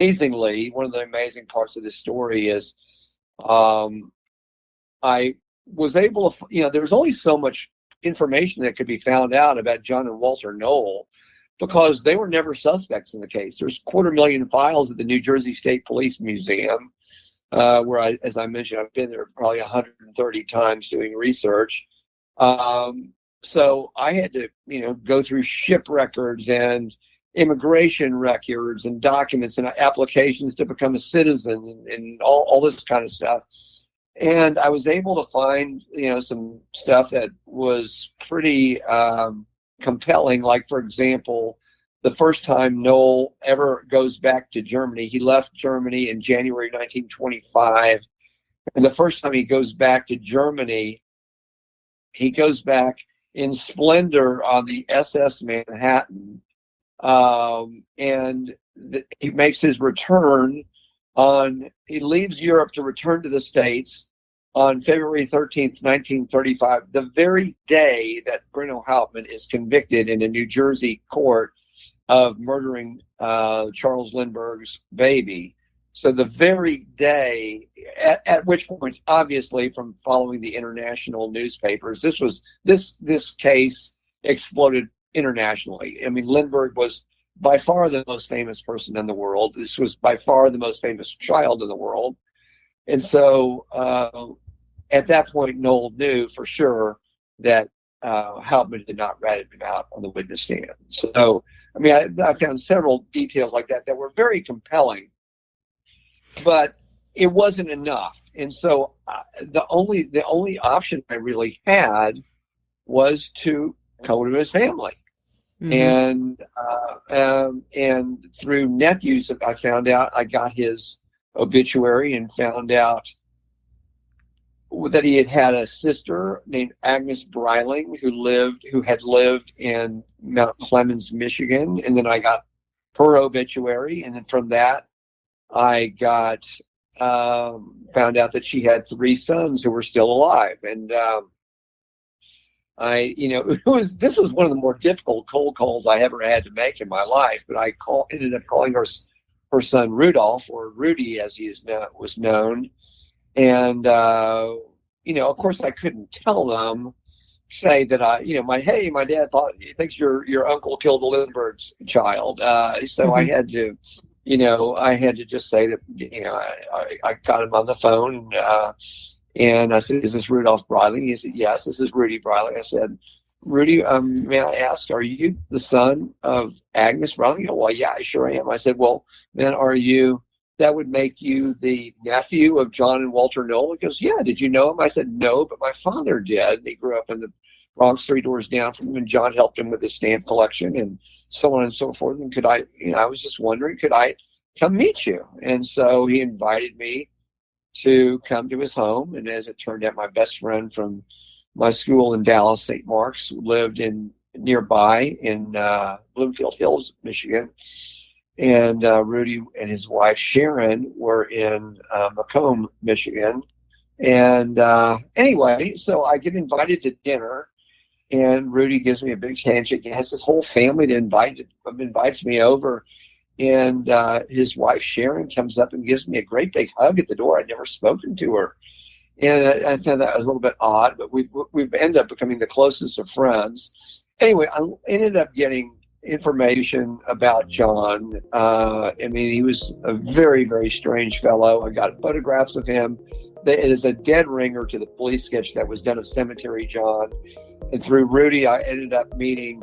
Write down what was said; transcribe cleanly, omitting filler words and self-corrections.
amazingly, one of the amazing parts of this story is um, I was able to, there was only so much information that could be found out about John and Walter Knoll because they were never suspects in the case. There's 250,000 files at the New Jersey State Police Museum, where as I mentioned, I've been there probably 130 times doing research. So I had to, go through ship records and immigration records and documents and applications to become a citizen and all this kind of stuff. And I was able to find, some stuff that was pretty compelling. Like, for example, the first time Knoll ever goes back to Germany, he left Germany in January 1925. And the first time he goes back to Germany, he goes back in splendor on the SS Manhattan. And he makes his return he leaves Europe to return to the States on February 13th, 1935, the very day that Bruno Hauptmann is convicted in a New Jersey court of murdering Charles Lindbergh's baby. So the very day, at which point, obviously, from following the international newspapers, this case exploded internationally. I mean, Lindbergh was by far the most famous person in the world. This was by far the most famous child in the world. And so at that point, Knoll knew for sure that Hauptmann had not ratted him out on the witness stand. So, I mean, I found several details like that were very compelling, but it wasn't enough. And so the only option I really had was to go to his family. Mm-hmm. And through nephews, I found out, I got his obituary and found out that he had a sister named Agnes Breiling who had lived in Mount Clemens, Michigan. And then I got her obituary. And then from that, I got found out that she had 3 sons who were still alive. And this was one of the more difficult cold calls I ever had to make in my life. But I ended up calling her son Rudolph, or Rudy as he was known. And, of course I couldn't tell them, say that my dad thinks your uncle killed the Lindbergh's child. So I had to, just say that, I got him on the phone, and I said, "Is this Rudolph Breiling?" He said, "Yes, this is Rudy Breiling." I said, "Rudy, may I ask, are you the son of Agnes Breiling?" He goes, "Well, yeah, I sure am." I said, "Well, then that would make you the nephew of John and Walter Knoll?" He goes, "Yeah, did you know him?" I said, "No, but my father did. He grew up in the Bronx 3 doors down from him, and John helped him with his stamp collection and so on and so forth. And I was just wondering, could I come meet you?" And so he invited me to come to his home. And as it turned out, my best friend from my school in Dallas, St. Mark's, lived nearby in Bloomfield Hills, Michigan. And Rudy and his wife Sharon were in Macomb, Michigan. And anyway, so I get invited to dinner, and Rudy gives me a big handshake. He has his whole family invites me over. And his wife Sharon comes up and gives me a great big hug at the door. I'd never spoken to her, and I found that was a little bit odd. But we've ended up becoming the closest of friends. Anyway, I ended up getting information about John. He was a very, very strange fellow. I got photographs of him. It is a dead ringer to the police sketch that was done of Cemetery John. And through Rudy, I ended up meeting